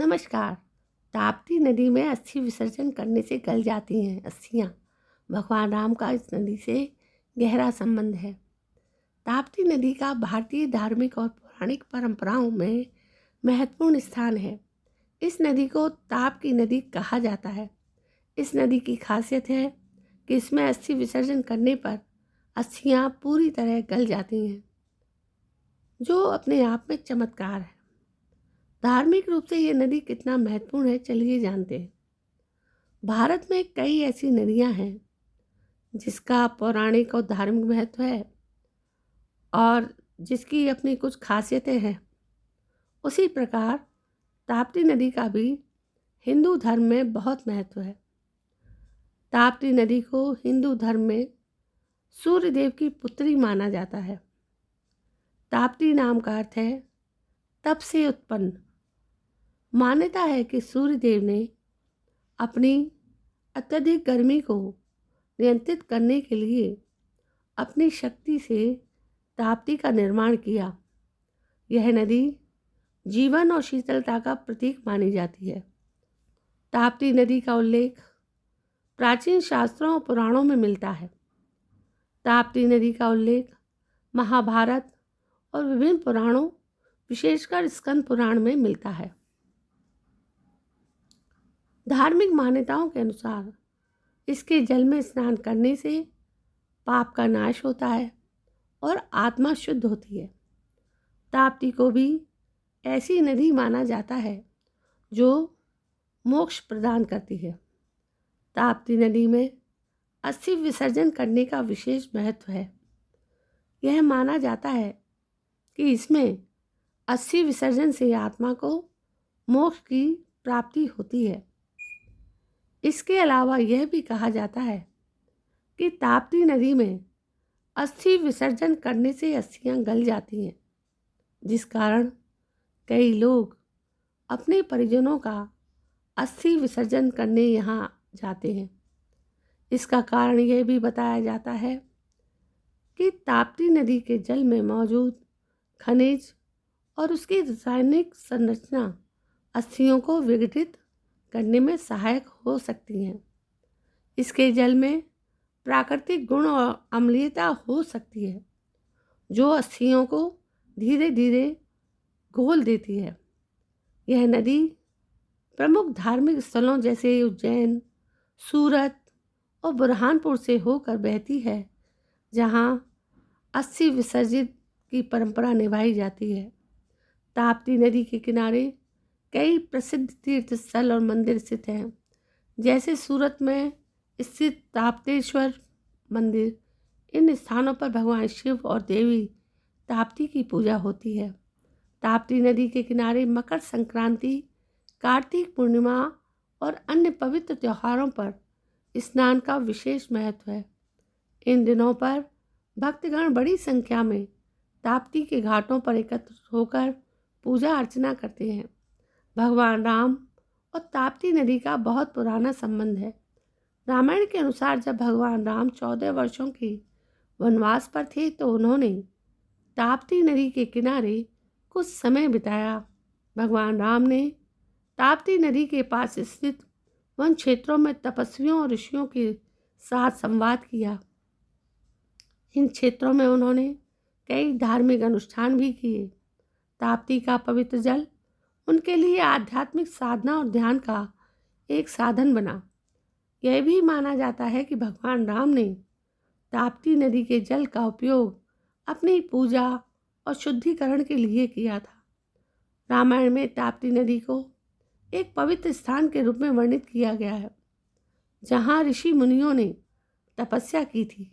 नमस्कार। ताप्ती नदी में अस्थि विसर्जन करने से गल जाती हैं अस्थियां। भगवान राम का इस नदी से गहरा संबंध है। ताप्ती नदी का भारतीय धार्मिक और पौराणिक परंपराओं में महत्वपूर्ण स्थान है। इस नदी को ताप की नदी कहा जाता है। इस नदी की खासियत है कि इसमें अस्थि विसर्जन करने पर अस्थियां पूरी तरह गल जाती हैं, जो अपने आप में चमत्कार है। धार्मिक रूप से ये नदी कितना महत्वपूर्ण है, चलिए जानते हैं। भारत में कई ऐसी नदियां हैं जिसका पौराणिक और धार्मिक महत्व है और जिसकी अपनी कुछ खासियतें हैं। उसी प्रकार ताप्ती नदी का भी हिंदू धर्म में बहुत महत्व है। ताप्ती नदी को हिंदू धर्म में सूर्य देव की पुत्री माना जाता है। ताप्ती नाम का अर्थ है तप से उत्पन्न। मान्यता है कि सूर्य देव ने अपनी अत्यधिक गर्मी को नियंत्रित करने के लिए अपनी शक्ति से ताप्ती का निर्माण किया। यह नदी जीवन और शीतलता का प्रतीक मानी जाती है। ताप्ती नदी का उल्लेख प्राचीन शास्त्रों और पुराणों में मिलता है। ताप्ती नदी का उल्लेख महाभारत और विभिन्न पुराणों, विशेषकर स्कंद पुराण में मिलता है। धार्मिक मान्यताओं के अनुसार इसके जल में स्नान करने से पाप का नाश होता है और आत्मा शुद्ध होती है। ताप्ती को भी ऐसी नदी माना जाता है जो मोक्ष प्रदान करती है। ताप्ती नदी में अस्थि विसर्जन करने का विशेष महत्व है। यह माना जाता है कि इसमें अस्थि विसर्जन से आत्मा को मोक्ष की प्राप्ति होती है। इसके अलावा यह भी कहा जाता है कि ताप्ती नदी में अस्थि विसर्जन करने से अस्थियां गल जाती हैं, जिस कारण कई लोग अपने परिजनों का अस्थि विसर्जन करने यहाँ जाते हैं। इसका कारण यह भी बताया जाता है कि ताप्ती नदी के जल में मौजूद खनिज और उसकी रासायनिक संरचना अस्थियों को विघटित करने में सहायक हो सकती हैं। इसके जल में प्राकृतिक गुण और अम्लीयता हो सकती है, जो अस्थियों को धीरे धीरे घोल देती है। यह नदी प्रमुख धार्मिक स्थलों जैसे उज्जैन, सूरत और बुरहानपुर से होकर बहती है, जहां अस्थि विसर्जित की परंपरा निभाई जाती है। ताप्ती नदी के किनारे कई प्रसिद्ध तीर्थ स्थल और मंदिर स्थित हैं, जैसे सूरत में स्थित ताप्तेश्वर मंदिर। इन स्थानों पर भगवान शिव और देवी ताप्ती की पूजा होती है। ताप्ती नदी के किनारे मकर संक्रांति, कार्तिक पूर्णिमा और अन्य पवित्र त्योहारों पर स्नान का विशेष महत्व है। इन दिनों पर भक्तगण बड़ी संख्या में ताप्ती के घाटों पर एकत्र होकर पूजा अर्चना करते हैं। भगवान राम और ताप्ती नदी का बहुत पुराना संबंध है। रामायण के अनुसार जब भगवान राम 14 वर्षों के वनवास पर थे तो उन्होंने ताप्ती नदी के किनारे कुछ समय बिताया। भगवान राम ने ताप्ती नदी के पास स्थित वन क्षेत्रों में तपस्वियों और ऋषियों के साथ संवाद किया। इन क्षेत्रों में उन्होंने कई धार्मिक अनुष्ठान भी किए। ताप्ती का पवित्र जल उनके लिए आध्यात्मिक साधना और ध्यान का एक साधन बना। यह भी माना जाता है कि भगवान राम ने ताप्ती नदी के जल का उपयोग अपनी पूजा और शुद्धिकरण के लिए किया था। रामायण में ताप्ती नदी को एक पवित्र स्थान के रूप में वर्णित किया गया है, जहाँ ऋषि मुनियों ने तपस्या की थी।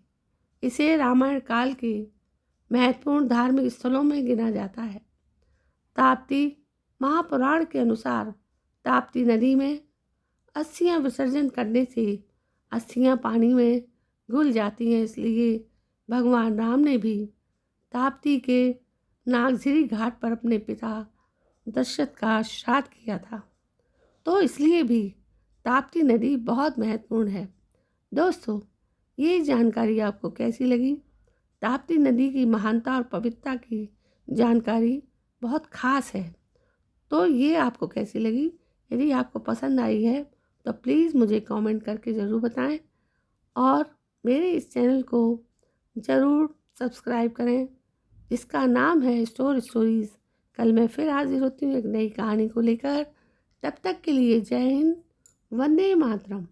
इसे रामायण काल के महत्वपूर्ण धार्मिक स्थलों में गिना जाता है। ताप्ती महापुराण के अनुसार ताप्ती नदी में अस्थियां विसर्जन करने से अस्थियां पानी में घुल जाती हैं। इसलिए भगवान राम ने भी ताप्ती के नागझिरी घाट पर अपने पिता दशरथ का श्राद्ध किया था। तो इसलिए भी ताप्ती नदी बहुत महत्वपूर्ण है। दोस्तों, ये जानकारी आपको कैसी लगी? ताप्ती नदी की महानता और पवित्रता की जानकारी बहुत खास है। तो ये आपको कैसी लगी? यदि आपको पसंद आई है तो प्लीज़ मुझे कमेंट करके ज़रूर बताएं और मेरे इस चैनल को ज़रूर सब्सक्राइब करें, जिसका नाम है स्टोर स्टोरीज़। कल मैं फिर हाजिर होती हूँ एक नई कहानी को लेकर। तब तक के लिए जय हिंद, वंदे मातरम।